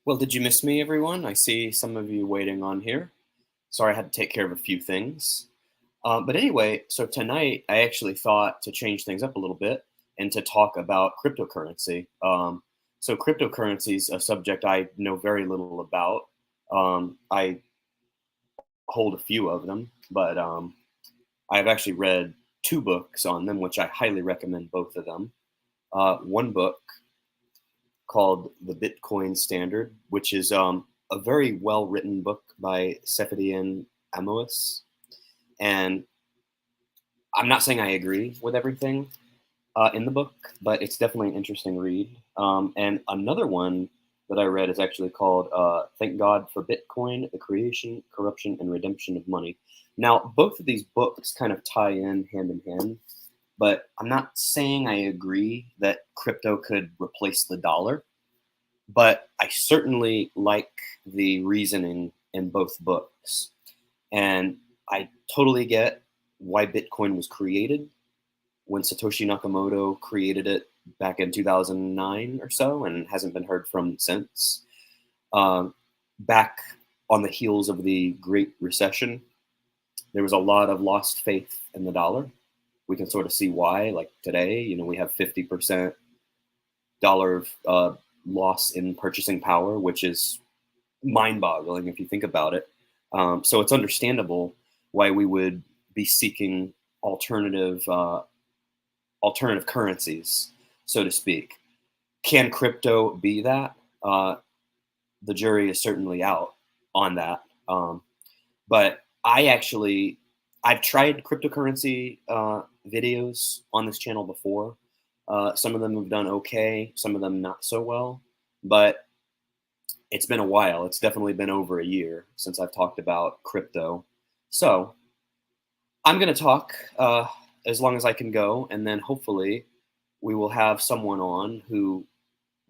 Well, did you miss me, everyone? I see some of you waiting on here. Sorry, I had to take care of a few things. But anyway, so tonight I actually thought to change things up a little bit and to talk about cryptocurrency. So, cryptocurrency is a subject I know very little about. I hold a few of them, but I've actually read two books on them, which I highly recommend both of them. One book called The Bitcoin Standard, which is a very well written book by Seferian Amos. And I'm not saying I agree with everything in the book, but it's definitely an interesting read. And another one that I read is actually called Thank God for Bitcoin, The Creation, Corruption, and Redemption of Money. Now, both of these books kind of tie in hand in hand, but I'm not saying I agree that crypto could replace the dollar. But I certainly like the reasoning in both books. And I totally get why Bitcoin was created when Satoshi Nakamoto created it back in 2009 or so and hasn't been heard from since. Um, Back on the heels of the Great Recession, there was a lot of lost faith in the dollar. We can sort of see why. Like today, we have 50% dollar loss in purchasing power, which is mind-boggling if you think about it. So it's understandable why we would be seeking alternative currencies, so to speak. Can crypto be that? The jury is certainly out on that. But I've tried cryptocurrency videos on this channel before. Some of them have done okay, some of them not so well. But it's been a while. It's definitely been over a year since I've talked about crypto. So I'm going to talk as long as I can go, and then hopefully we will have someone on who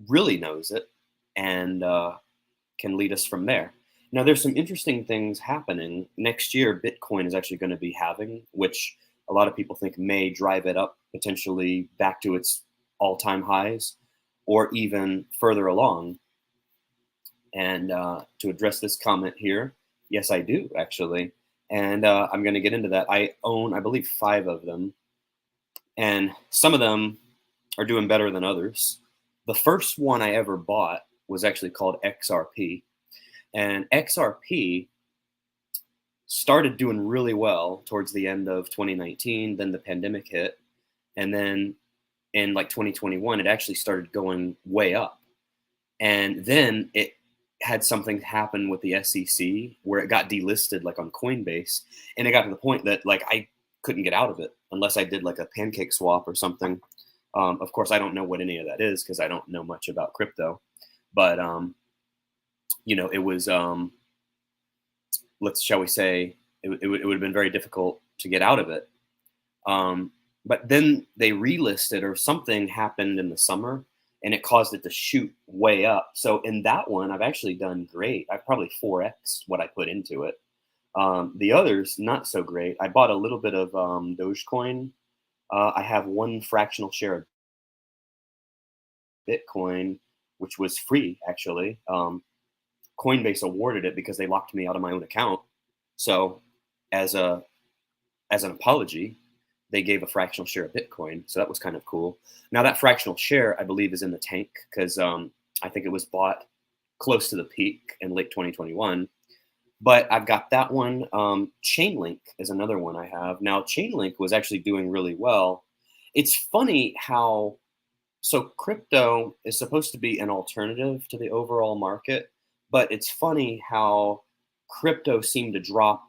really knows it and can lead us from there. Now, there's some interesting things happening. Next year, Bitcoin is actually going to be halving, which a lot of people think may drive it up potentially back to its all time highs or even further along. And to address this comment here, yes, I do actually. And I'm going to get into that. I own, I believe, 5 of them. And some of them are doing better than others. The first one I ever bought was actually called XRP. And XRP started doing really well towards the end of 2019. Then the pandemic hit. And then in like 2021, it actually started going way up. And then it had something happen with the SEC where it got delisted like on Coinbase, and it got to the point that like I couldn't get out of it unless I did like a pancake swap or something. Of course, I don't know what any of that is because I don't know much about crypto, but it was shall we say it would have been very difficult to get out of it. But then they relisted or something happened in the summer and it caused it to shoot way up. So in that one, I've actually done great. I've probably 4x what I put into it. The others, not so great. I bought a little bit of Dogecoin. I have one fractional share of Bitcoin, which was free actually. Coinbase awarded it because they locked me out of my own account. So as an apology, they gave a fractional share of Bitcoin. So that was kind of cool. Now that fractional share, I believe, is in the tank because I think it was bought close to the peak in late 2021. But I've got that one. Chainlink is another one I have. Now Chainlink was actually doing really well. It's funny how, so crypto is supposed to be an alternative to the overall market, but it's funny how crypto seemed to drop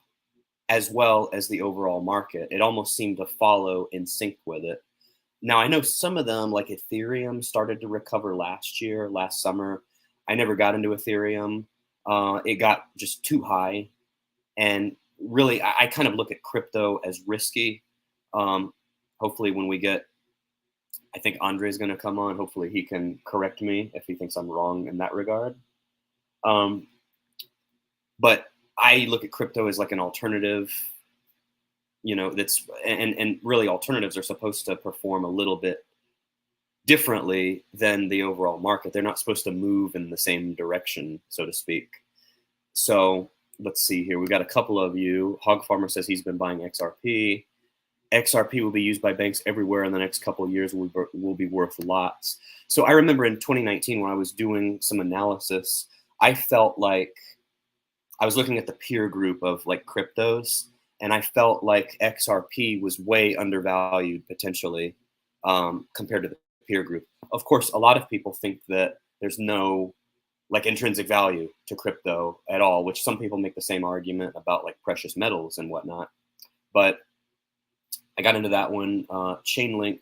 as well as the overall market. It almost seemed to follow in sync with it. Now, I know some of them, like Ethereum, started to recover last summer. I never got into Ethereum. It got just too high. And really, I kind of look at crypto as risky. Hopefully, when we get, I think Andre's going to come on. Hopefully, he can correct me if he thinks I'm wrong in that regard. But I look at crypto as like an alternative, that's and really alternatives are supposed to perform a little bit differently than the overall market. They're not supposed to move in the same direction, so to speak. So let's see here. We've got a couple of you. Hog Farmer says he's been buying XRP. XRP will be used by banks everywhere in the next couple of years, will be worth lots. So I remember in 2019 when I was doing some analysis, I felt like I was looking at the peer group of like cryptos, and I felt like XRP was way undervalued potentially compared to the peer group. Of course, a lot of people think that there's no like intrinsic value to crypto at all, which some people make the same argument about like precious metals and whatnot. But I got into that one. Chainlink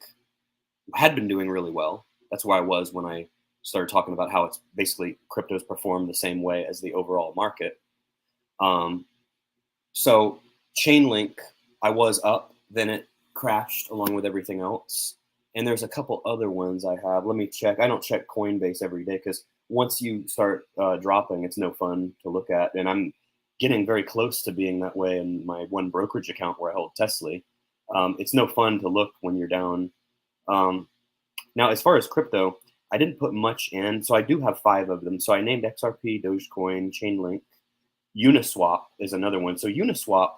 had been doing really well. That's where I was when I started talking about how it's basically cryptos perform the same way as the overall market. So Chainlink, I was up, then it crashed along with everything else. And there's a couple other ones I have. Let me check. I don't check Coinbase every day because once you start dropping, it's no fun to look at. And I'm getting very close to being that way in my one brokerage account where I hold Tesla. It's no fun to look when you're down. Now, as far as crypto, I didn't put much in. So I do have 5 of them. So I named XRP, Dogecoin, Chainlink. Uniswap is another one. So Uniswap,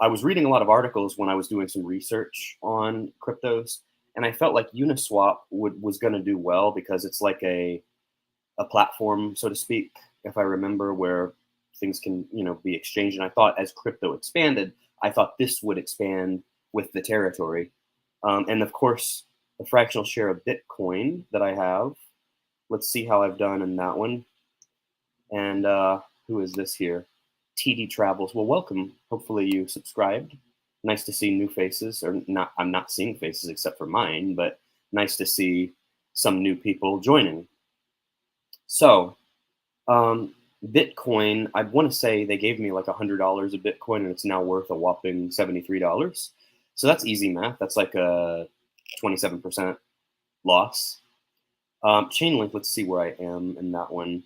I was reading a lot of articles when I was doing some research on cryptos, and I felt like Uniswap was going to do well because it's like a platform, so to speak, if I remember, where things can be exchanged. And I thought as crypto expanded, I thought this would expand with the territory. And of course, the fractional share of Bitcoin that I have. Let's see how I've done in that one. And who is this here? TD Travels. Well, welcome. Hopefully you subscribed. Nice to see new faces, or not. I'm not seeing faces except for mine, but nice to see some new people joining. So, Bitcoin, I want to say they gave me like $100 of Bitcoin, and it's now worth a whopping $73. So that's easy math. That's like a 27% loss. Chainlink, let's see where I am in that one.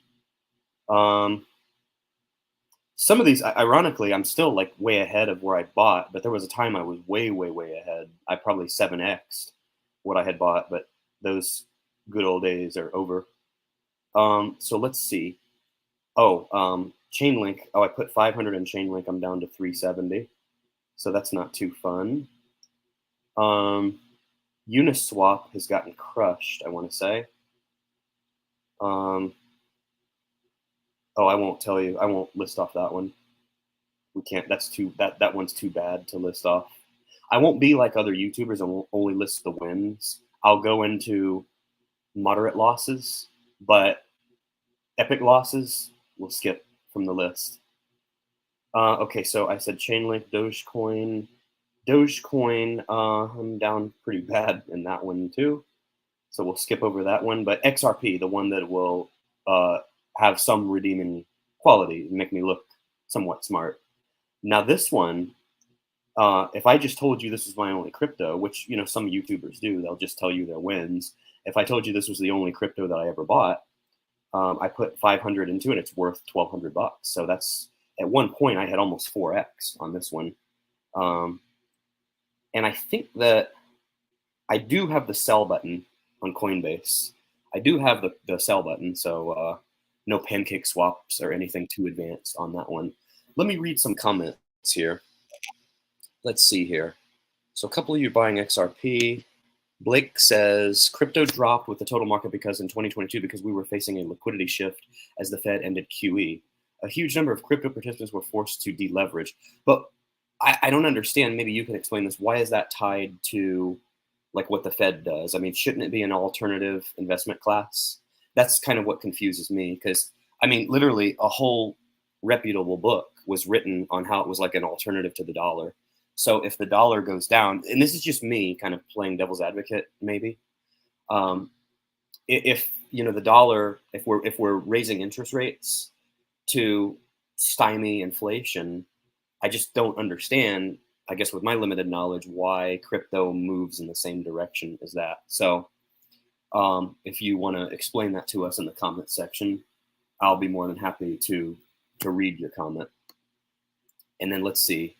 Some of these, ironically, I'm still like way ahead of where I bought, but there was a time I was way, way, way ahead. I probably 7x'd what I had bought, but those good old days are over. So let's see. Chainlink. Oh, I put 500 in Chainlink. I'm down to 370. So that's not too fun. Uniswap has gotten crushed, I want to say. I won't tell you. I won't list off that one. We can't. That one's too bad to list off. I won't be like other YouTubers. I won't only list the wins. I'll go into moderate losses, but epic losses we'll skip from the list. Okay, so I said Chainlink, Dogecoin. I'm down pretty bad in that one too. So we'll skip over that one. But XRP, the one that will have some redeeming quality, make me look somewhat smart. Now this one, if I just told you this was my only crypto, which some YouTubers do, they'll just tell you their wins. If I told you this was the only crypto that I ever bought, I put 500 into it. It's worth $1,200. So that's, at one point I had almost 4x on this one. And I think that I do have the sell button on Coinbase. I do have the sell button, so no pancake swaps or anything too advanced on that one. Let me read some comments here. Let's see here. So a couple of you buying XRP. Blake says, crypto dropped with the total market because in 2022, because we were facing a liquidity shift as the Fed ended QE. A huge number of crypto participants were forced to deleverage. But I don't understand. Maybe you can explain this. Why is that tied to like what the Fed does? I mean, shouldn't it be an alternative investment class? That's kind of what confuses me, because I mean, literally a whole reputable book was written on how it was like an alternative to the dollar. So if the dollar goes down, and this is just me kind of playing devil's advocate, maybe, if the dollar, if we're raising interest rates to stymie inflation, I just don't understand, I guess with my limited knowledge, why crypto moves in the same direction as that. So if you want to explain that to us in the comment section, I'll be more than happy to read your comment. And then let's see.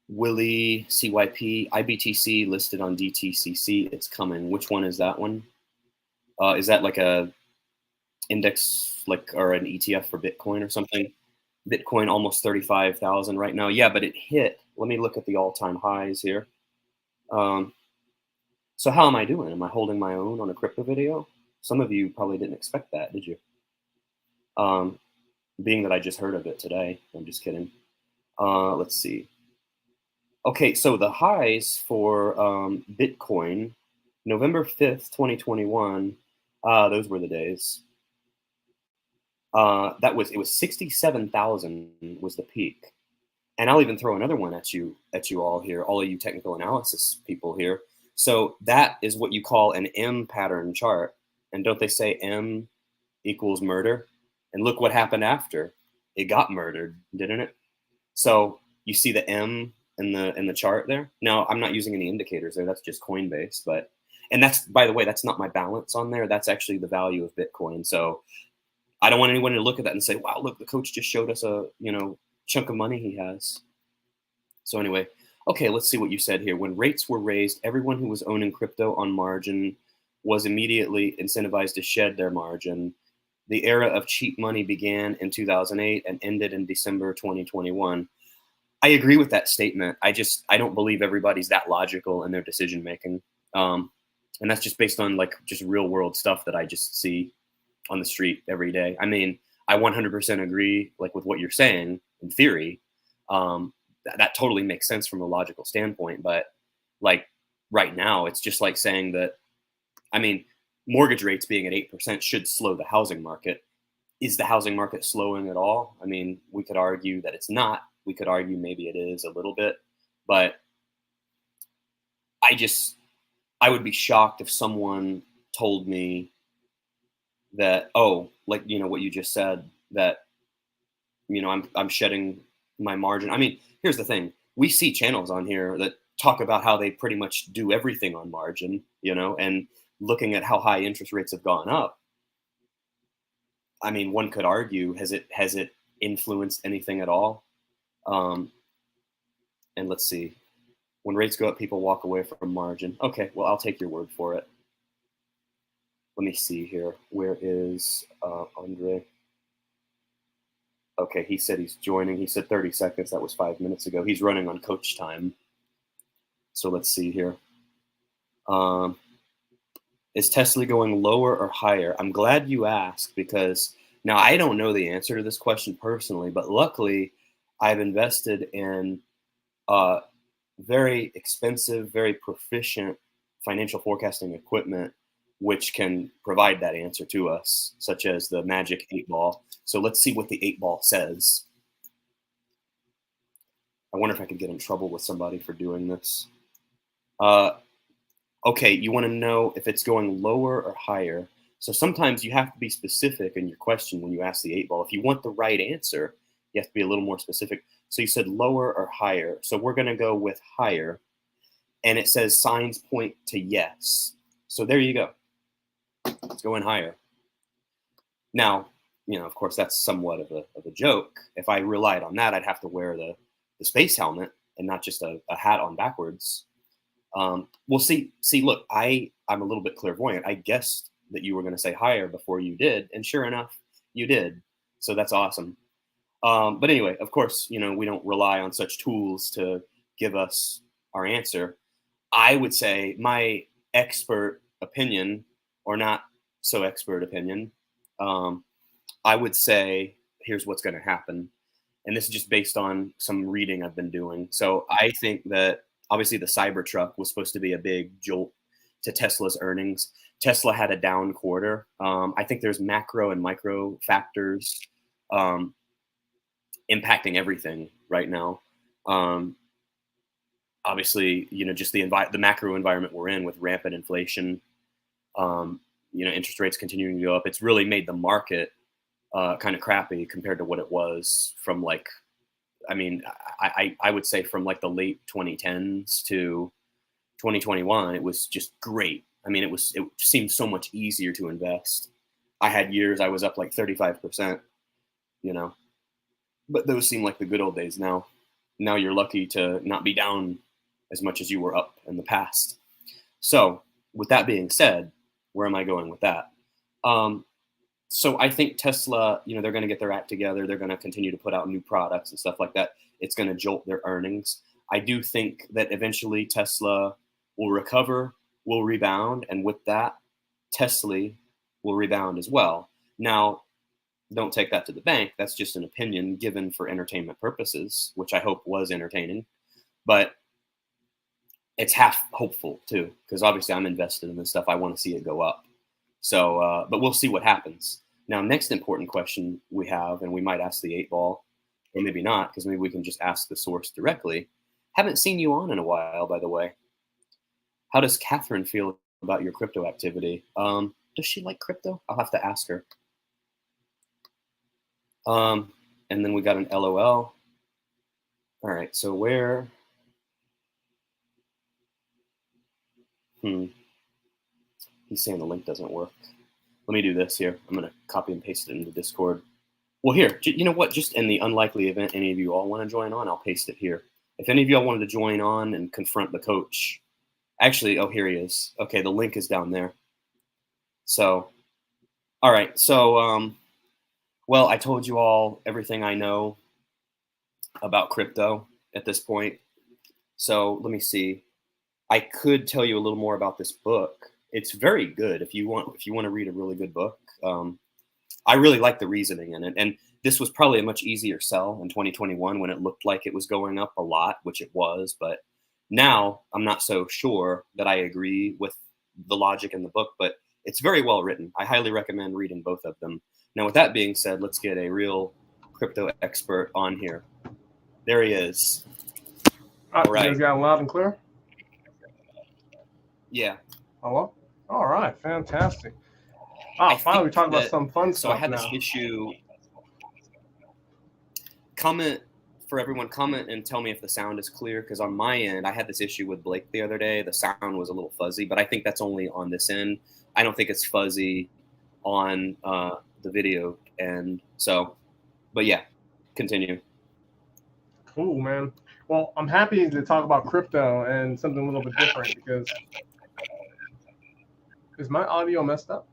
Willie, CYP, IBTC listed on DTCC. It's coming. Which one is that one? Is that like a index, like, or an ETF for Bitcoin or something? Bitcoin almost 35,000 right now. Yeah, but it hit. Let me look at the all-time highs here. Um, so how am I doing? Am I holding my own on a crypto video? Some of you probably didn't expect that, did you? Um, being that I just heard of it today. I'm just kidding. Let's see. Okay, so the highs for Bitcoin, November 5th, 2021. Those were the days. It was 67,000 was the peak. And I'll even throw another one at you all here, all of you technical analysis people here. So that is what you call an M pattern chart. And don't they say M equals murder? And look what happened after. It got murdered, didn't it? So you see the M in the chart there. Now I'm not using any indicators there. That's just Coinbase, but and that's, by the way, that's not my balance on there. That's actually the value of Bitcoin. So I don't want anyone to look at that and say, "Wow, look, the coach just showed us a chunk of money he has." So anyway, okay, let's see what you said here. When rates were raised, everyone who was owning crypto on margin was immediately incentivized to shed their margin. The era of cheap money began in 2008 and ended in December 2021. I agree with that statement. I don't believe everybody's that logical in their decision making, and that's just based on like just real world stuff that I just see on the street every day. I mean, I 100% agree like with what you're saying in theory. That totally makes sense from a logical standpoint, but like right now, it's just like saying that. I mean, mortgage rates being at 8% should slow the housing market. Is the housing market slowing at all? I mean, we could argue that it's not. We could argue maybe it is a little bit, but I just I would be shocked if someone told me that, oh, like what you just said, that I'm shedding my margin. I mean, here's the thing: we see channels on here that talk about how they pretty much do everything on margin, and looking at how high interest rates have gone up. I mean, one could argue, has it influenced anything at all? Um, and let's see. When rates go up, people walk away from margin. Okay, well, I'll take your word for it. Let me see here. Where is Andre? Okay, he said he's joining. He said 30 seconds. That was 5 minutes ago. He's running on coach time. So let's see here. Um, is Tesla going lower or higher? I'm glad you asked, because now I don't know the answer to this question personally, but luckily I've invested in very expensive, very proficient financial forecasting equipment, which can provide that answer to us, such as the Magic 8 Ball. So let's see what the 8 Ball says. I wonder if I could get in trouble with somebody for doing this. Okay, you want to know if it's going lower or higher. So sometimes you have to be specific in your question when you ask the 8 Ball. If you want the right answer, you have to be a little more specific. So you said lower or higher. So we're going to go with higher. And it says signs point to yes. So there you go. It's going higher. Now, of course, that's somewhat of a joke. If I relied on that, I'd have to wear the space helmet and not just a hat on backwards. Well, see, look, I'm a little bit clairvoyant. I guessed that you were going to say higher before you did, and sure enough, you did. So that's awesome. But anyway, of course, we don't rely on such tools to give us our answer. I would say my expert opinion, or not so expert opinion, I would say here's what's going to happen. And this is just based on some reading I've been doing. So I think that obviously the Cybertruck was supposed to be a big jolt to Tesla's earnings. Tesla had a down quarter. I think there's macro and micro factors impacting everything right now. Obviously, just the macro environment we're in with rampant inflation, interest rates continuing to go up. It's really made the market kind of crappy compared to what it was from I would say from like the late 2010s to 2021, it was just great. I mean, it seemed so much easier to invest. I had years I was up like 35%, but those seem like the good old days now. Now you're lucky to not be down as much as you were up in the past. So with that being said, where am I going with that? So I think Tesla, they're going to get their act together. They're going to continue to put out new products and stuff like that. It's going to jolt their earnings. I do think that eventually Tesla will recover, will rebound, and with that, Tesla will rebound as well. Now, don't take that to the bank. That's just an opinion given for entertainment purposes, which I hope was entertaining. But it's half hopeful too, because obviously I'm invested in this stuff. I want to see it go up. So, but we'll see what happens. Now, next important question we have, and we might ask the 8-ball, or maybe not, because maybe we can just ask the source directly. Haven't seen you on in a while, by the way. How does Catherine feel about your crypto activity? Does she like crypto? I'll have to ask her. And then we got an LOL. All right, so where? He's saying the link doesn't work. Let me do this here. I'm going to copy and paste it into Discord. Well, here, you know what? Just in the unlikely event any of you all want to join on, I'll paste it here. If any of you all wanted to join on and confront the coach, actually, oh, here he is. Okay, the link is down there. So, all right. So, well, I told you all everything I know about crypto at this point. So let me see. I could tell you a little more about this book. It's very good if you want to read a really good book. I really like the reasoning in it. And this was probably a much easier sell in 2021 when it looked like it was going up a lot, which it was. But now I'm not so sure that I agree with the logic in the book, but it's very well written. I highly recommend reading both of them. Now, with that being said, let's get a real crypto expert on here. There he is. All right. You guys got loud and clear? Yeah. Hello? All right. Fantastic. Finally, we talk about some fun stuff. So I had this issue. Comment and tell me if the sound is clear, because on my end, I had this issue with Blake the other day. The sound was a little fuzzy, but I think that's only on this end. I don't think it's fuzzy on the video end. So, but yeah, continue. Cool, man. Well, I'm happy to talk about crypto and something a little bit different, because is my audio messed up?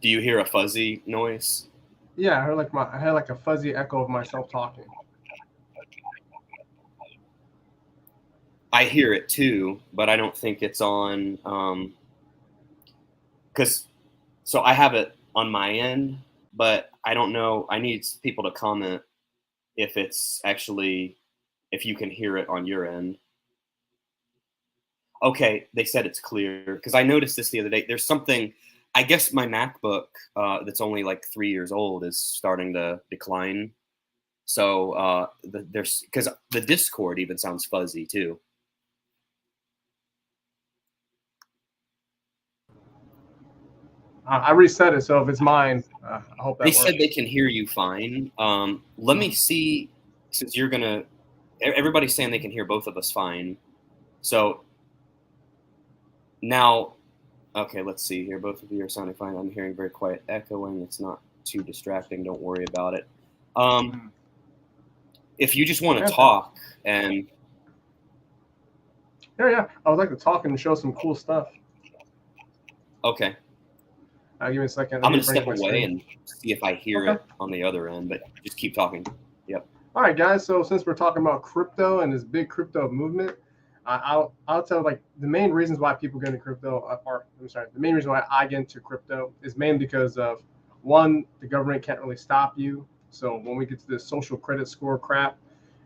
Do you hear a fuzzy noise? Yeah, I had like a fuzzy echo of myself talking. I hear it too, but I don't think it's on. So I have it on my end, but I don't know. I need people to comment if you can hear it on your end. Okay, they said it's clear, because I noticed this the other day. There's something. I guess my MacBook that's only like 3 years old is starting to decline. So because the Discord even sounds fuzzy too. I reset it, so if it's mine, I hope that They works. said they can hear you fine. Let me see, since everybody's saying they can hear both of us fine. So now, okay, let's see here. Both of you are sounding fine. I'm hearing very quiet echoing. It's not too distracting. Don't worry about it. If you just want to talk and... Yeah. I would like to talk and show some cool stuff. Okay. Give me a second. I'm going to step away and see if I hear it on the other end, but just keep talking. Yep. All right, guys. So since we're talking about crypto and this big crypto movement, I'll tell like the main reasons why people get into crypto, the main reason why I get into crypto is mainly because of, one, the government can't really stop you. So when we get to this social credit score crap,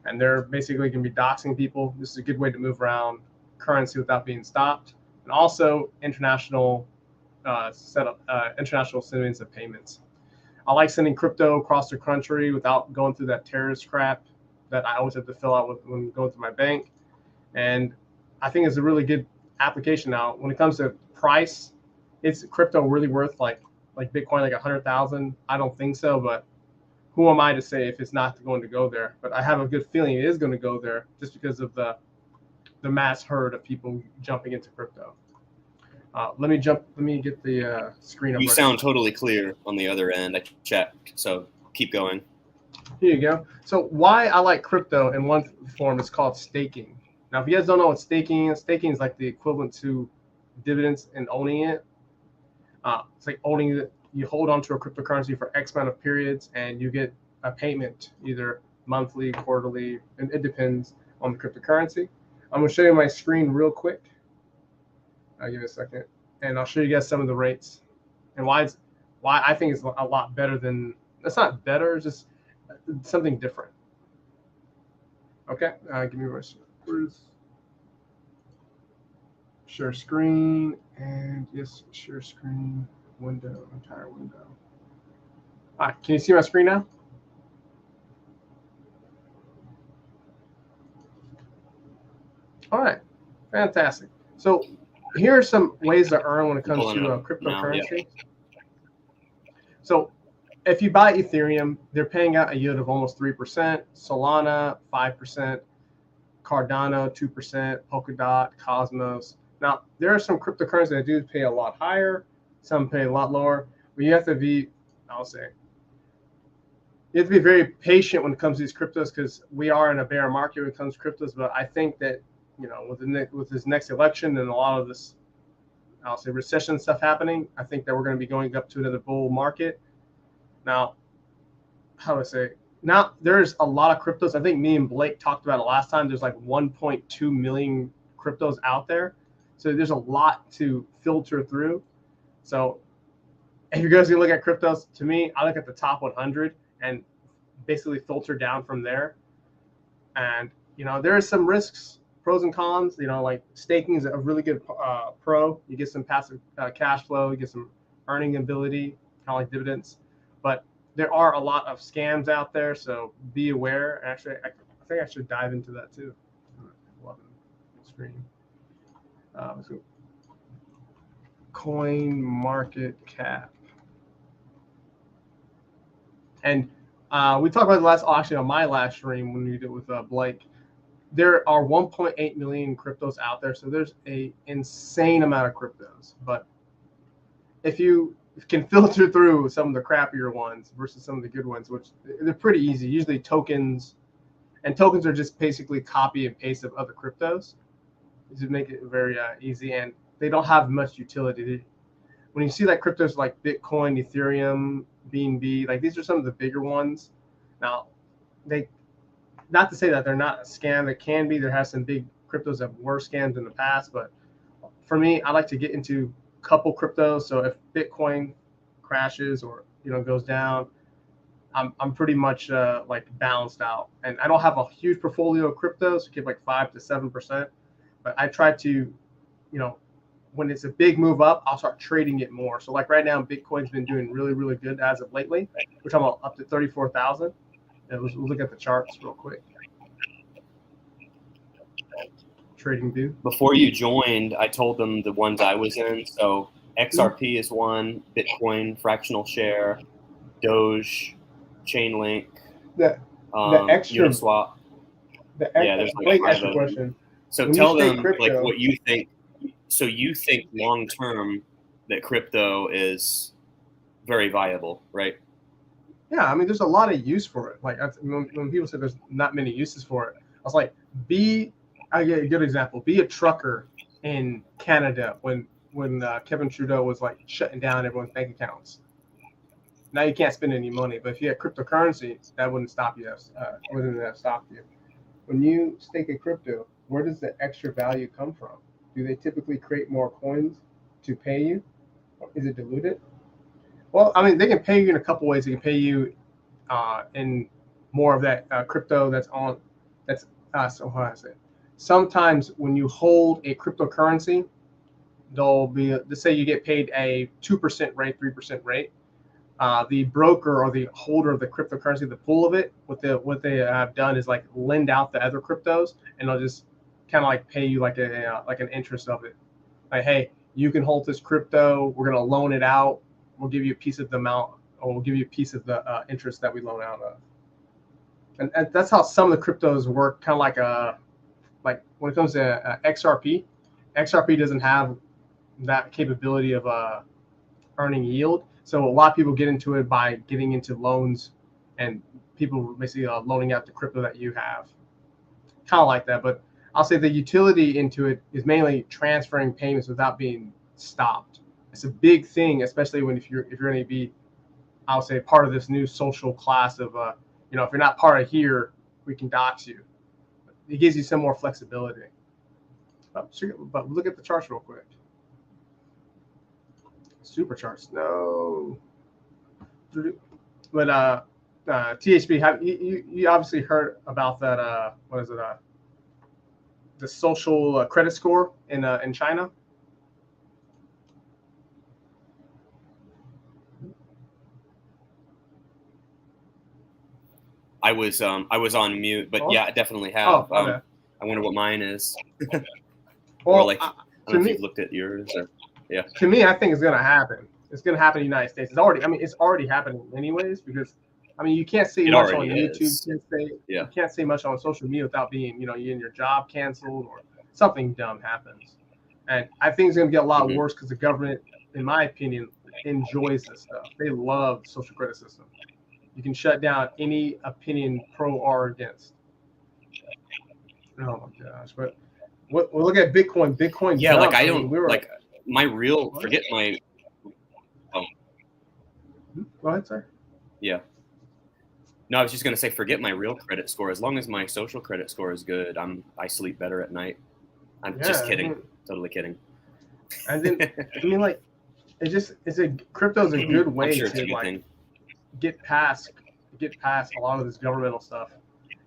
and they're basically going to be doxing people, this is a good way to move around currency without being stopped. And also international settings of payments. I like sending crypto across the country without going through that terrorist crap that I always have to fill out when going to my bank. And I think it's a really good application now. When it comes to price, is crypto really worth like Bitcoin, like 100,000? I don't think so, but who am I to say if it's not going to go there? But I have a good feeling it is going to go there, just because of the mass herd of people jumping into crypto. Let me get the screen up. You sound totally clear on the other end. I checked, so keep going. Here you go. So why I like crypto in one form is called staking. Now, if you guys don't know what staking is like the equivalent to dividends and owning it. It's like owning it. You hold on to a cryptocurrency for X amount of periods, and you get a payment either monthly, quarterly, and it depends on the cryptocurrency. I'm gonna show you my screen real quick. I'll give it a second, and I'll show you guys some of the rates and why I think it's a lot better than. It's not better, it's just something different. Okay, give me where's share screen, and yes, share screen window, entire window. All right, can you see my screen now? All right, fantastic. So here are some ways to earn when it comes to cryptocurrency. So if you buy Ethereum, they're paying out a yield of almost 3%, Solana 5%, Cardano 2%, Polkadot, Cosmos. Now, there are some cryptocurrencies that do pay a lot higher, some pay a lot lower, but you have to be, you have to be very patient when it comes to these cryptos, because we are in a bear market when it comes to cryptos. But I think that, with this next election and a lot of this, recession stuff happening, I think that we're going to be going up to another bull market. Now, now there's a lot of cryptos. I think me and Blake talked about it last time. There's like 1.2 million cryptos out there. So there's a lot to filter through. So if you're going to look at cryptos, to me, I look at the top 100 and basically filter down from there. And, there are some risks, pros and cons. Like staking is a really good pro. You get some passive cash flow, you get some earning ability, kind of like dividends. But there are a lot of scams out there, so be aware. Actually, I think I should dive into that too. Screen. Let's go. Coin market cap. And we talked about the on my last stream when we did it with Blake. There are 1.8 million cryptos out there, so there's a insane amount of cryptos. But if you can filter through some of the crappier ones versus some of the good ones, which they're pretty easy. Usually tokens, and tokens are just basically copy and paste of other cryptos to make it very easy, and they don't have much utility. When you see like cryptos like Bitcoin, Ethereum, BNB, like these are some of the bigger ones. Now, not to say that they're not a scam. They can be. There has some big cryptos that were scams in the past, but for me, I like to get into a couple cryptos. So if Bitcoin crashes or goes down, I'm pretty much like balanced out, and I don't have a huge portfolio of cryptos. I keep like 5 to 7%, but I try to, when it's a big move up, I'll start trading it more. So like right now, Bitcoin's been doing really, really good as of lately. We're talking about up to 34,000. Let's look at the charts real quick. Trading view. Before you joined, I told them the ones I was in. So XRP is one, Bitcoin, fractional share, Doge, Chainlink, the extra Uniswap. There's like extra question. So when tell them like what you think. So you think long term that crypto is very viable, right? Yeah, I mean, there's a lot of use for it. Like when people say there's not many uses for it, I was like, I get a good example. Be a trucker in Canada when Kevin Trudeau was like shutting down everyone's bank accounts. Now you can't spend any money, but if you had cryptocurrency, that wouldn't stop you. Wouldn't have stopped you. When you stake a crypto, where does the extra value come from? Do they typically create more coins to pay you? Is it diluted? Well, I mean, they can pay you in a couple ways. They can pay you in more of that crypto that's on. So how I say it. Sometimes when you hold a cryptocurrency, there'll be let's say you get paid a 2% rate, 3% rate. The broker or the holder of the cryptocurrency, the pool of it, what they have done is like lend out the other cryptos, and they'll just kind of like pay you like an interest of it. Like, hey, you can hold this crypto. We're gonna loan it out. We'll give you a piece of the amount, or we'll give you a piece of the interest that we loan out of. And that's how some of the cryptos work. Kind of like when it comes to XRP, XRP doesn't have that capability of earning yield. So a lot of people get into it by getting into loans, and people basically loaning out the crypto that you have. Kind of like that, but I'll say the utility into it is mainly transferring payments without being stopped. It's a big thing, especially when if you're going to be, I'll say, part of this new social class of, if you're not part of here, we can dox you. It gives you some more flexibility. But look at the charts real quick. Super charts, no. But THB, you obviously heard about that? What is it? The social credit score in China. I was on mute, but yeah, I definitely have. Okay. I wonder what mine is. Well, or like, I don't know if you've looked at yours. Or, yeah. To me, I think it's gonna happen. It's gonna happen in the United States. It's already happening anyways, because you can't say much on YouTube. You can't say much on social media without being, you're in your job canceled or something dumb happens. And I think it's gonna get a lot worse because the government, in my opinion, enjoys this stuff. They love social criticism. You can shut down any opinion pro or against. Oh my gosh! But look at Bitcoin. Bitcoin. Yeah, jumped. Like I don't like my real. What? Forget my. Oh. Go ahead, sir. Yeah. No, I was just gonna say, forget my real credit score. As long as my social credit score is good, I sleep better at night. I'm just kidding. Totally kidding. And then crypto's a good way to get past a lot of this governmental stuff,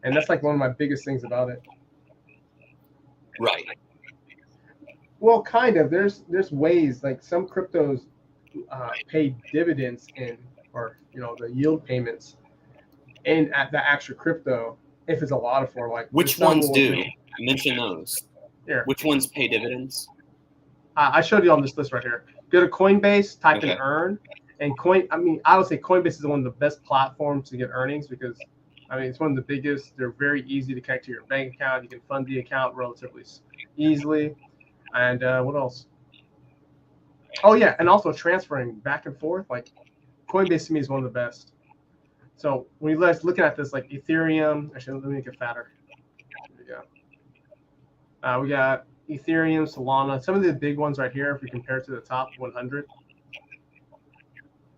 and that's like one of my biggest things about it. Right. Well, kind of. There's ways, like some cryptos pay dividends or the yield payments in at the actual crypto if it's a lot of for like. Which ones do? Mention those. Here. Which ones pay dividends? I showed you on this list right here. Go to Coinbase, type in earn, and I would say Coinbase is one of the best platforms to get earnings because it's one of the biggest. They're very easy to connect to your bank account. You can fund the account relatively easily. And what else? Oh yeah, and also transferring back and forth. Like Coinbase to me is one of the best. So when you looking at this, like Ethereum, actually let me make it fatter. There we go. We got Ethereum, Solana, some of the big ones right here if we compare to the top 100.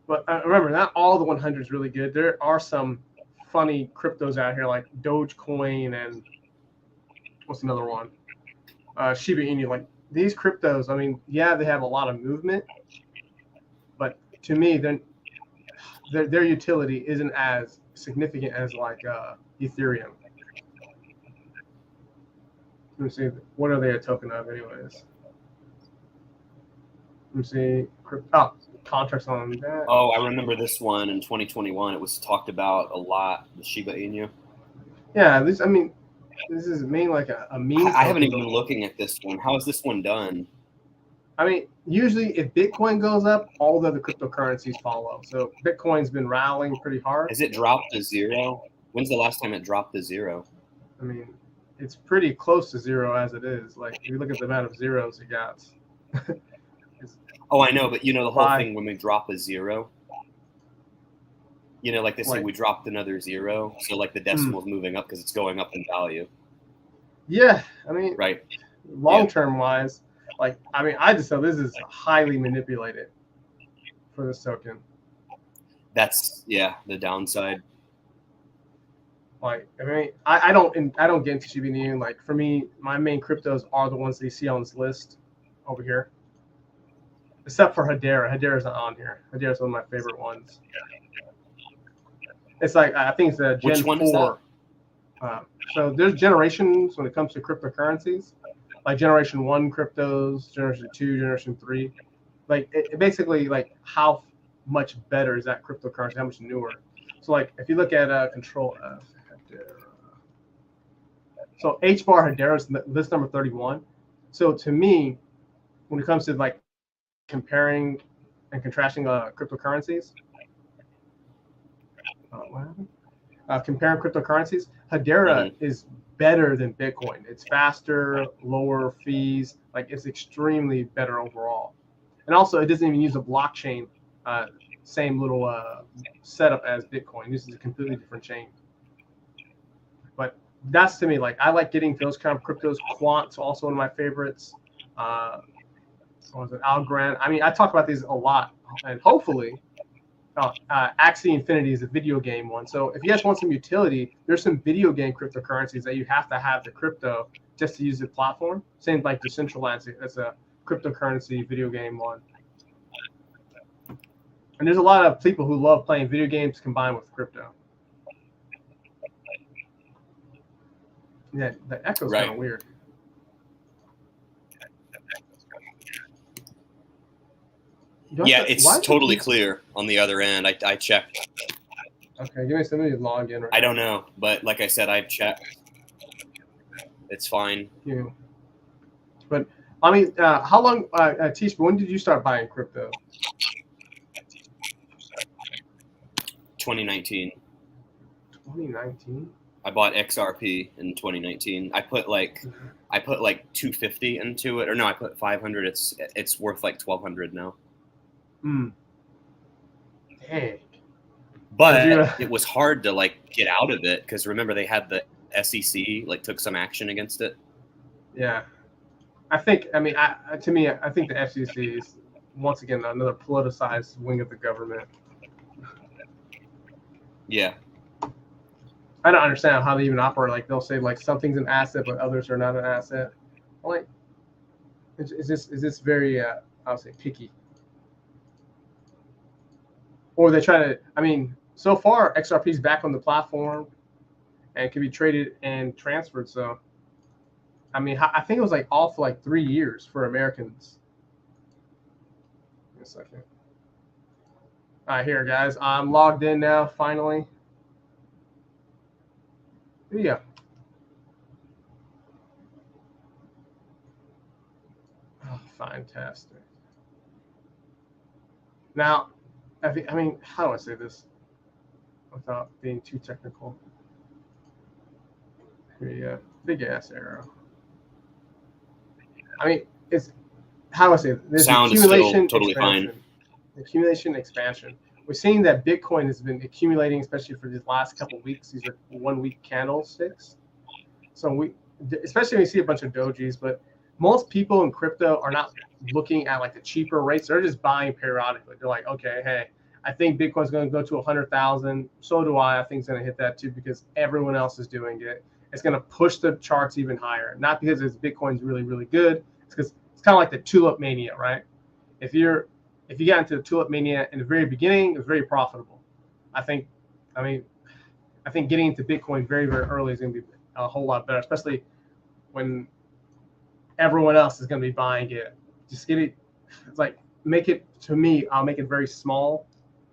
But remember, not all the 100 is really good. There are some funny cryptos out here like Dogecoin and what's another one? Shiba Inu. Like these cryptos, they have a lot of movement, but to me, then their utility isn't as significant as like Ethereum. Let me see, what are they a token of anyways? Let me see. Contracts on that. Oh, I remember this one in 2021. It was talked about a lot, the Shiba Inu. Yeah, this is mainly like a meme. I haven't even been looking at this one. How is this one done? Usually if Bitcoin goes up, all the other cryptocurrencies follow. So Bitcoin's been rallying pretty hard. Has it dropped to zero? When's the last time it dropped to zero? It's pretty close to zero as it is. Like if you look at the amount of zeros it got. Oh, I know, but the whole thing when we drop a zero, like they say, we dropped another zero. So like the decimal's moving up because it's going up in value. Yeah. Right. Long-term wise, I just know this is highly manipulated for this token. That's the downside. I don't get into Shiba Inu. Like for me, my main cryptos are the ones that you see on this list over here. Except for Hedera. Hedera's not on here. Hedera's one of my favorite ones. It's like, I think it's a Gen 4. So there's generations when it comes to cryptocurrencies. Like Generation 1 cryptos, Generation 2, Generation 3. Like it basically, like how much better is that cryptocurrency, how much newer. So like if you look at Control F, Hedera. So HBAR Hedera is list number 31. So to me, when it comes to like comparing and contrasting cryptocurrencies, comparing cryptocurrencies, Hedera is better than Bitcoin. It's faster, lower fees, like it's extremely better overall. And also, it doesn't even use a blockchain, same little setup as Bitcoin. This is a completely different chain. But that's to me, like, I like getting those kind of cryptos. Quant's also one of my favorites. What was it? Algorand. I mean, I talk about these a lot, and hopefully, Axie Infinity is a video game one. So if you guys want some utility, there's some video game cryptocurrencies that you have to have the crypto just to use the platform. Same like Decentraland as a cryptocurrency video game one. And there's a lot of people who love playing video games combined with crypto. Yeah, the echo's kind of weird. Yeah, it's totally clear on the other end. I checked. Okay, give me somebody to log in. I don't know, but like I said, I've checked. It's fine. Yeah. But I mean, how long, Tish? When did you start buying crypto? 2019. 2019. I bought XRP in 2019. I put like 250 into it, or no, I put 500. It's worth like 1,200 now. Dang. But it was hard to like get out of it because remember they had the SEC like took some action against it. Yeah, I think. I mean, I think the SEC is once again another politicized wing of the government. Yeah. I don't understand how they even operate. Like they'll say like something's an asset, but others are not an asset. Like, is this very I'll say picky? Or they try to. I mean, so far XRP is back on the platform, and can be traded and transferred. So, I mean, I think it was like off for like 3 years for Americans. Give me a second. All right, here, guys. I'm logged in now. Finally. Yeah. Oh, fantastic. Now, I mean, how do I say this without being too technical? Here you go. Big ass arrow. I mean, it's how do I say it? There's sound accumulation, is still totally expansion. fine. Accumulation, expansion. We're seeing that Bitcoin has been accumulating, especially for these last couple of weeks. These are 1 week candlesticks. So especially when you see a bunch of dojis, but most people in crypto are not looking at like the cheaper rates. They're just buying periodically. They're like, okay, hey, I think Bitcoin's going to go to 100,000. So do I. I think it's going to hit that too because everyone else is doing it. It's going to push the charts even higher. Not because Bitcoin's really, really good. It's because it's kind of like the tulip mania, right? If you got into the tulip mania in the very beginning, it was very profitable. I think getting into Bitcoin very, very early is going to be a whole lot better, especially when everyone else is going to be buying it. Just get it. It's like to me, I'll make it very small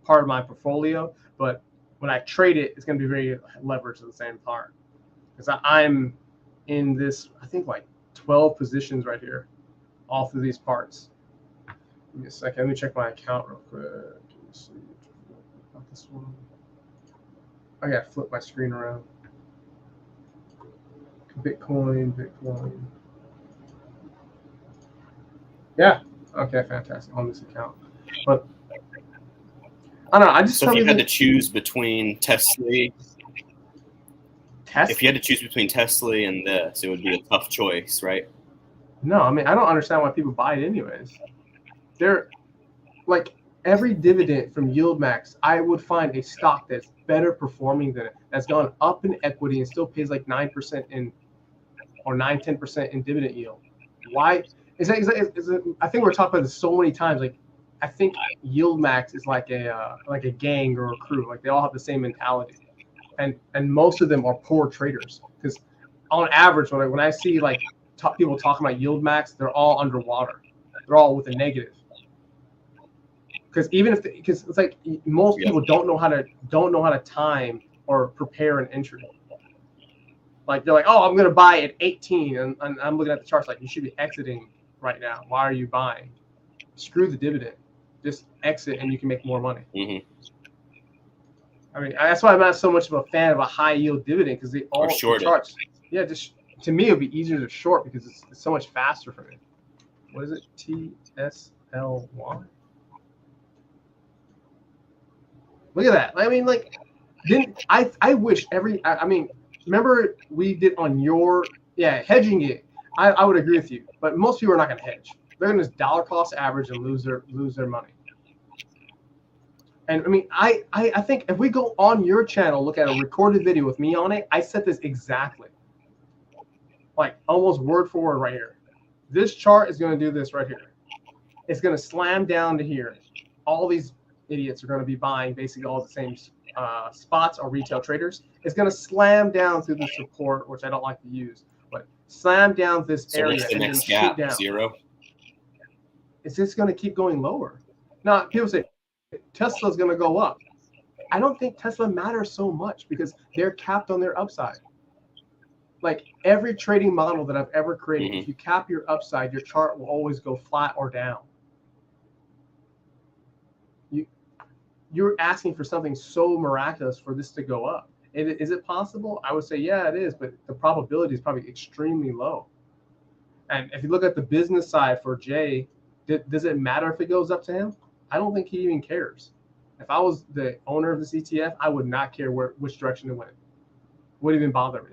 part of my portfolio, but when I trade it, it's going to be very leveraged at the same part. Because I'm in this, I think like 12 positions right here, all through these parts. Give me a second. Let me check my account real quick. Let's see. Not this one. I got to flip my screen around. Bitcoin. Yeah. Okay, fantastic. On this account. But I don't know. I just so if you had to choose between Tesla, if you had to choose between Tesla and this, it would be a tough choice, right? No, I mean I don't understand why people buy it anyways. They're like every dividend from YieldMax, I would find a stock that's better performing than it, that's gone up in equity and still pays like 9% or 9-10% in dividend yield. Why? I think we're talking about this so many times. Like, I think YieldMax is like a gang or a crew. Like they all have the same mentality, and most of them are poor traders. Because on average, when I see like people talking about YieldMax, they're all underwater. They're all with a negative. Because because it's like most people don't know how to time or prepare an entry. Like they're like, oh, I'm gonna buy at 18, and I'm looking at the charts like you should be exiting right now. Why are you buying? Screw the dividend, just exit and you can make more money. Mm-hmm. I mean, that's why I'm not so much of a fan of a high yield dividend because the charts. Yeah, just to me it would be easier to short because it's so much faster for me. What is it? TSLY. Look at that. I mean, like, I wish I mean, remember we did on your hedging it. I would agree with you, but most people are not going to hedge. They're going to just dollar cost average and lose their money. And I mean, I think if we go on your channel, look at a recorded video with me on it, I said this exactly, like almost word for word right here. This chart is going to do this right here. It's going to slam down to here. All these idiots are going to be buying basically all the same spots or retail traders. It's going to slam down through the support, which I don't like to use, but slam down this area what's the and next then gap? shoot down. 0? It's just going to keep going lower. Now, people say Tesla's going to go up. I don't think Tesla matters so much because they're capped on their upside. Like every trading model that I've ever created, if you cap your upside, your chart will always go flat or down. You're asking for something so miraculous for this to go up. Is it possible? I would say, yeah, it is, but the probability is probably extremely low. And if you look at the business side for Jay, does it matter if it goes up to him? I don't think he even cares. If I was the owner of this ETF, I would not care which direction it went. Wouldn't even bother me.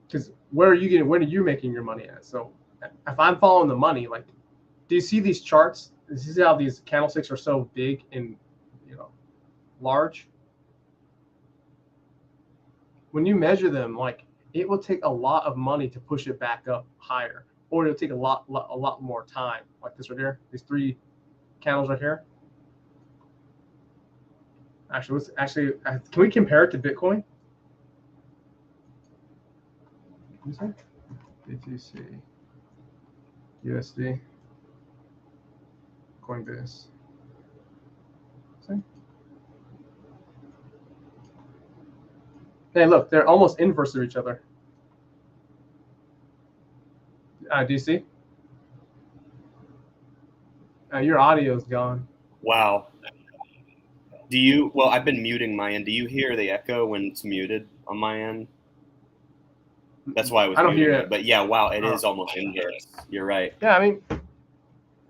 Because where are you making your money at? So if I'm following the money, like, do you see these charts? Do you see how these candlesticks are so big and large? When you measure them, like, it will take a lot of money to push it back up higher, or it'll take a lot more time. Like this right here, these 3 candles right here. Actually, can we compare it to Bitcoin? BTC, USD, Coinbase. See? Hey, look, they're almost inverse of each other. Do you see? Your audio is gone. Wow. Do you? Well, I've been muting my end. Do you hear the echo when it's muted on my end? That's why I don't hear it. But yeah, wow, it is almost inverse. You're right. Yeah, I mean,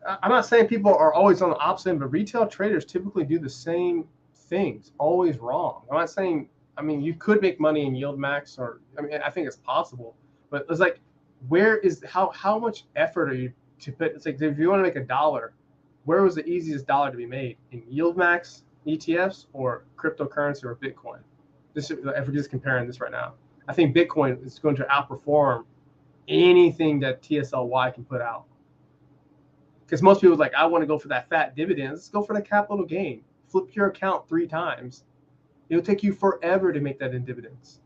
I'm not saying people are always on the opposite end, but retail traders typically do the same things, always wrong. I'm not saying, I mean, you could make money in YieldMax, or I mean, I think it's possible, but it's like, how much effort are you to put? It's like, if you want to make $1, where was the easiest dollar to be made? In YieldMax ETFs or cryptocurrency or Bitcoin? If we're just comparing this right now, I think Bitcoin is going to outperform anything that TSLY can put out. Because most people are like, I want to go for that fat dividend. Let's go for the capital gain. Flip your account 3 times. It'll take you forever to make that in dividends.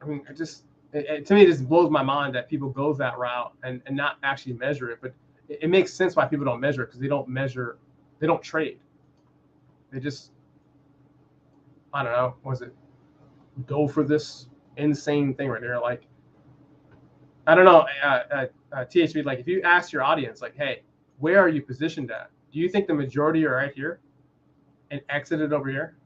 I mean, to me, it just blows my mind that people go that route and not actually measure it. But it makes sense why people don't measure it, because they don't trade. They just, I don't know, go for this insane thing right here. Like, I don't know, THB, like, if you ask your audience, like, hey, where are you positioned at? Do you think the majority are right here and exited over here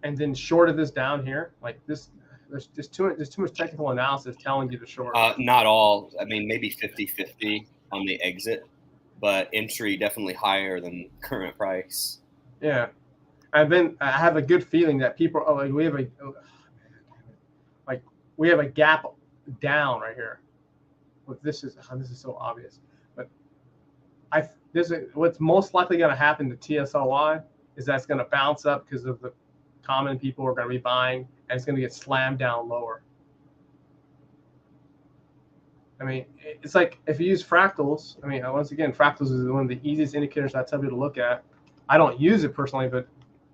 and then shorted this down here? Like this, there's too much technical analysis telling you to short. Not all. I mean, maybe 50-50 on the exit, but entry definitely higher than current price. Yeah. I have a good feeling that people are like, we have a gap down right here. This is so obvious, but what's most likely going to happen to TSLY is that's going to bounce up because of the common people are going to be buying, and it's going to get slammed down lower. I mean, it's like if you use fractals. I mean, once again, fractals is one of the easiest indicators I tell people to look at. I don't use it personally, but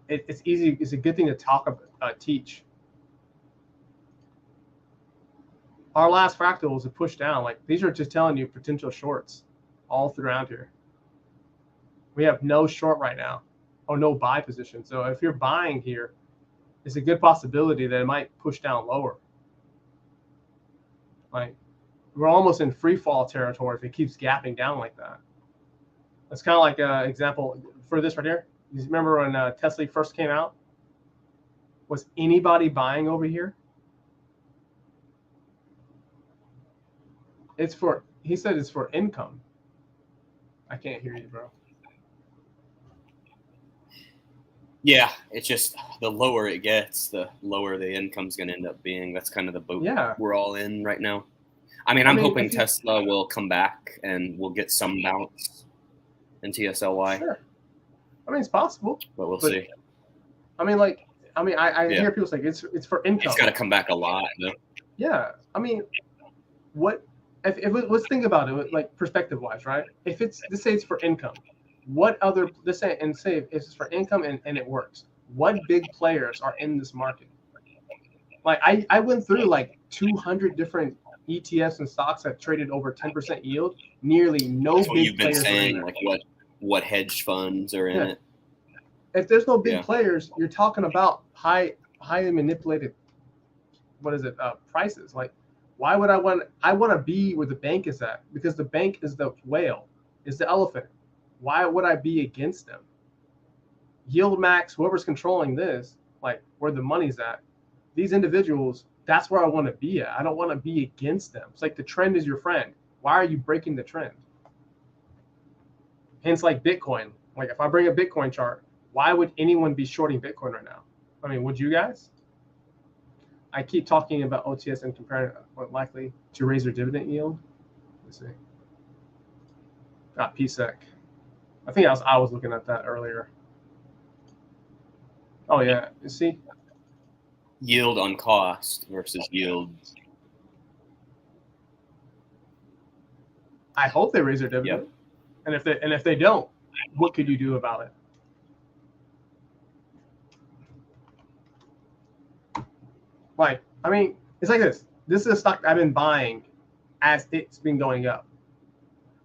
it's easy. It's a good thing to talk about, teach. Our last fractal was a push down. Like, these are just telling you potential shorts all throughout here. We have no short right now, or no buy position. So if you're buying here, it's a good possibility that it might push down lower. Like, we're almost in free fall territory if it keeps gapping down like that. That's kind of like an example for this right here. You remember when Tesla first came out? Was anybody buying over here? He said it's for income. I can't hear you, bro. Yeah, it's just the lower it gets, the lower the income's going to end up being. That's kind of the boat Yeah. we're all in right now. I mean, I'm hoping if you, Tesla will come back and we'll get some bounce in TSLY, sure. I mean, it's possible, but we'll but see. I mean, I Yeah. hear people say it's for income. It's got to come back a lot, though. Yeah. I mean, what if let's think about it like perspective wise, right? If it's, let's say it's for income, what other, let's say if it's for income and it works, what big players are in this market? Like I went through like 200 different ETFs and stocks that traded over 10% yield. Nearly no That's what big you've been players are in saying, there. like what hedge funds are in Yeah. it. If there's no big Yeah. players, you're talking about highly manipulated, what is it, prices. Like, why would I want to be where the bank is at? Because the bank is the whale, is the elephant. Why would I be against them? YieldMax, whoever's controlling this, like where the money's at, these individuals, that's where I want to be at. I don't want to be against them. It's like the trend is your friend. Why are you breaking the trend? Hence, like Bitcoin. Like if I bring a Bitcoin chart, why would anyone be shorting Bitcoin right now? I mean, would you guys? I keep talking about OTS and comparing what likely to raise their dividend yield. Let's see. PSEC. I think I was looking at that earlier. Oh yeah, you see, Yield on cost versus yield. I hope they raise their dividend. Yep. And if they don't, what could you do about it? Like, I mean, it's like this. This is a stock I've been buying as it's been going up.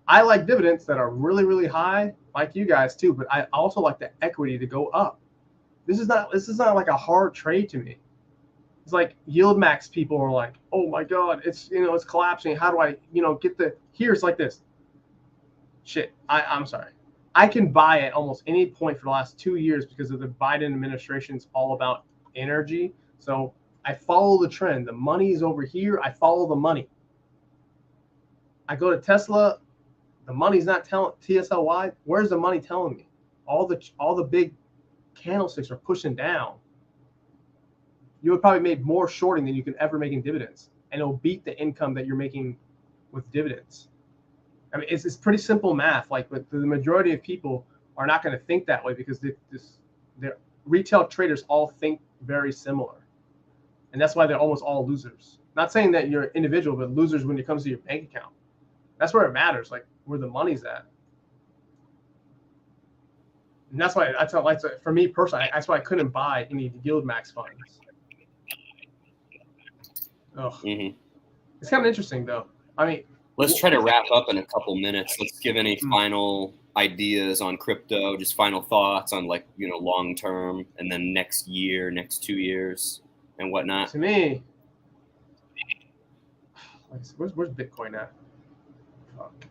I like dividends that are really, really high, like you guys too, but I also like the equity to go up. This is not like a hard trade to me. It's like YieldMax people are like, oh my God, it's collapsing. How do I, get the, here's like this. Shit, I'm sorry. I can buy at almost any point for the last 2 years because of the Biden administration is all about energy. So I follow the trend. The money is over here. I follow the money. I go to Tesla. The money's not telling TSLY. Where's the money telling me? All the big candlesticks are pushing down. You would probably make more shorting than you can ever make in dividends, and it'll beat the income that you're making with dividends. I mean, it's pretty simple math. Like, but the majority of people are not going to think that way because their retail traders all think very similar, and that's why they're almost all losers. Not saying that you're individual, but losers when it comes to your bank account. That's where it matters, like where the money's at. And that's why for me personally, that's why I couldn't buy any YieldMax funds. Mm-hmm. It's kind of interesting though. I mean, let's try to wrap up in a couple minutes. Let's give any final ideas on crypto, just final thoughts on long term, and then next year, next 2 years, and whatnot. To me, where's Bitcoin at? Fuck.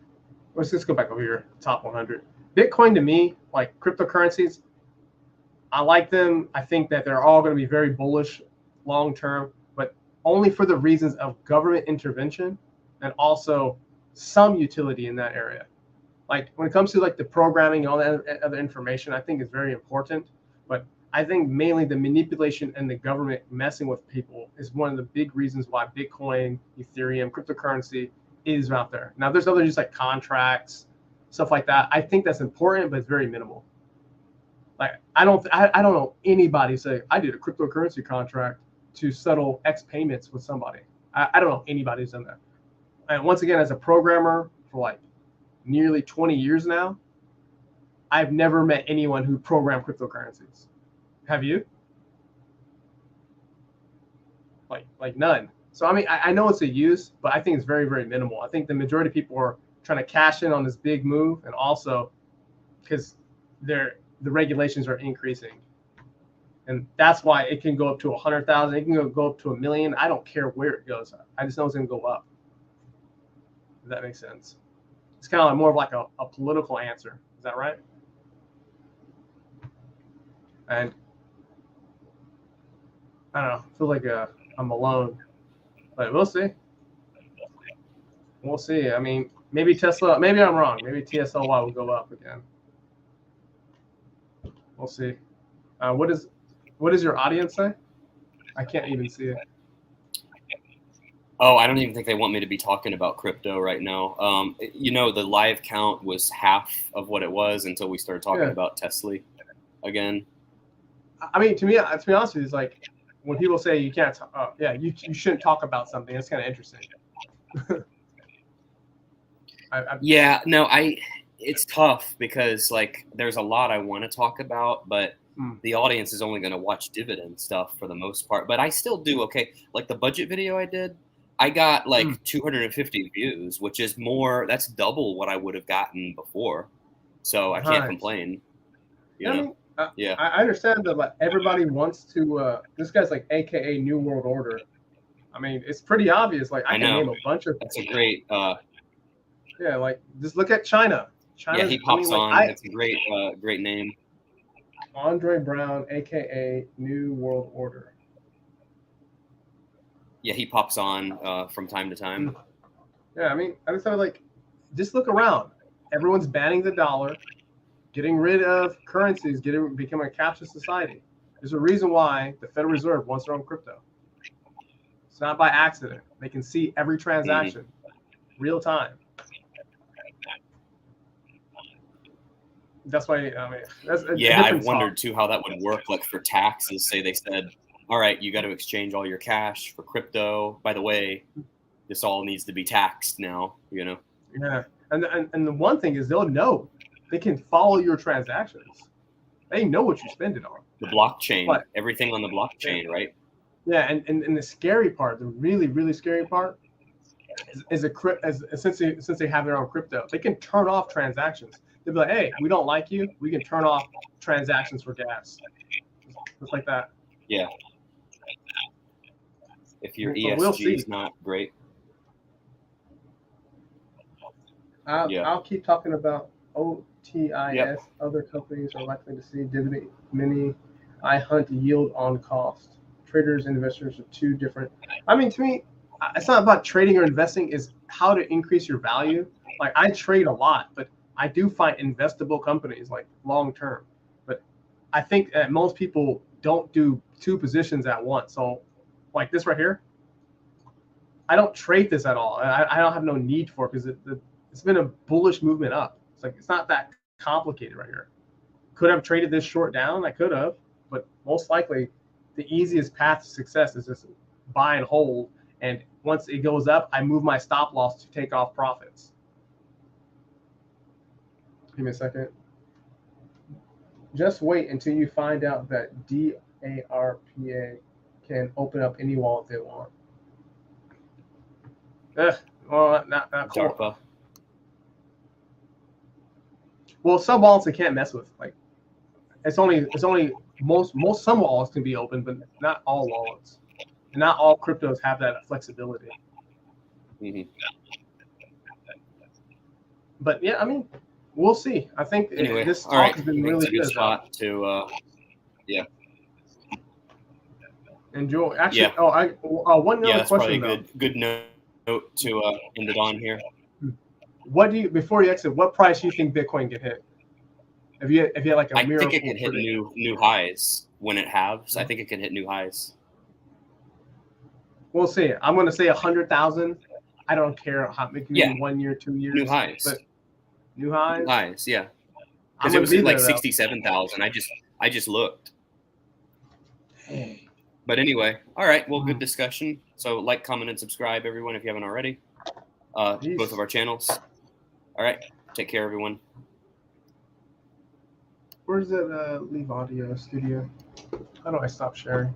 Let's just go back over here, top 100. Bitcoin to me, like cryptocurrencies, I like them. I think that they're all going to be very bullish long term, but only for the reasons of government intervention and also some utility in that area. Like when it comes to like the programming and all that other information, I think is very important. But I think mainly the manipulation and the government messing with people is one of the big reasons why Bitcoin, Ethereum, cryptocurrency is out there. Now there's other just like contracts, stuff like that. I think that's important, but it's very minimal. Like I don't know anybody say I did a cryptocurrency contract to settle X payments with somebody. I don't know anybody who's done that. And once again, as a programmer for like nearly 20 years now, I've never met anyone who programmed cryptocurrencies. Have you? Like none. So I mean, I know it's a use, but I think it's very, very minimal. I think the majority of people are trying to cash in on this big move, and also because the regulations are increasing, and that's why it can go up to 100,000. It can go up to 1 million. I don't care where it goes. I just know it's going to go up. If that makes sense. It's kind of like more of like a political answer. Is that right? And I don't know. I feel like I'm alone, but we'll see. We'll see. I mean, maybe Tesla. Maybe I'm wrong. Maybe TSLY will go up again. We'll see. What does your audience say? I can't even see it. Oh, I don't even think they want me to be talking about crypto right now. You know, the live count was half of what it was until we started talking Yeah. about Tesla again. I mean, to be honest with you, it's like when people say you can't, you shouldn't talk about something. It's kind of interesting. Yeah, no, it's tough because like there's a lot I want to talk about, but the audience is only going to watch dividend stuff for the most part. But I still do okay. Like the budget video I did, I got like 250 views, which is more. That's double what I would have gotten before. So I can't complain. You know? I mean, Yeah. I understand that like everybody wants to. This guy's like AKA New World Order. I mean, it's pretty obvious. Like I can name a bunch of. That's a great. Yeah, like just look at China. Yeah, he pops on. It's a great, great name. Andre Brown, AKA New World Order. Yeah, he pops on from time to time. Yeah, I mean, I just have like, just look around. Everyone's banning the dollar, getting rid of currencies, becoming a captive society. There's a reason why the Federal Reserve wants their own crypto. It's not by accident. They can see every transaction, real time. That's why, I mean, that's I've wondered too how that would work. Like for taxes, say they said, all right, you got to exchange all your cash for crypto. By the way, this all needs to be taxed now, you know? Yeah. And the one thing is they'll know. They can follow your transactions. They know what you spend it on. The blockchain, everything on the blockchain, right? Yeah, and the scary part, the really, really scary part is since they have their own crypto, they can turn off transactions. They'll be like, hey, we don't like you. We can turn off transactions for gas. Just like that. Yeah. If your ESG is not great. I'll keep talking about OTIS. Yep. Other companies are likely to see dividend mini. I hunt yield on cost. Traders and investors are two different. I mean, to me, it's not about trading or investing. It's how to increase your value. Like I trade a lot, but I do find investable companies like long term. But I think that most people don't do two positions at once. So, like this right here, I don't trade this at all. I don't have no need for it because it's been a bullish movement up. It's like it's not that complicated right here. Could I have traded this short down? I could have, but most likely the easiest path to success is just buy and hold. And once it goes up, I move my stop loss to take off profits. Give me a second. Just wait until you find out that DARPA can open up any wallet they want. Well, not cool. DARPA. Well, some wallets they can't mess with. Like, it's only some wallets can be open, but not all wallets. And not all cryptos have that flexibility. But yeah, I mean, we'll see. I think this talk has been really good. Spot to, enjoy. Actually, one other question. Probably a good note to end it on here. What do you, before you exit, what price do you think Bitcoin can hit? If you had like a miracle, I think it can hit new highs when it halves. I think it can hit new highs. We'll see. I'm going to say 100,000. I don't care how it can be 1 year, 2 years. New highs. But new highs. New highs, yeah. Because it was like 67,000. I just looked. Hey. But anyway, all right. Well, good discussion. So like, comment, and subscribe, everyone, if you haven't already. Both of our channels. All right. Take care, everyone. Where's that leave audio studio? How do I stop sharing?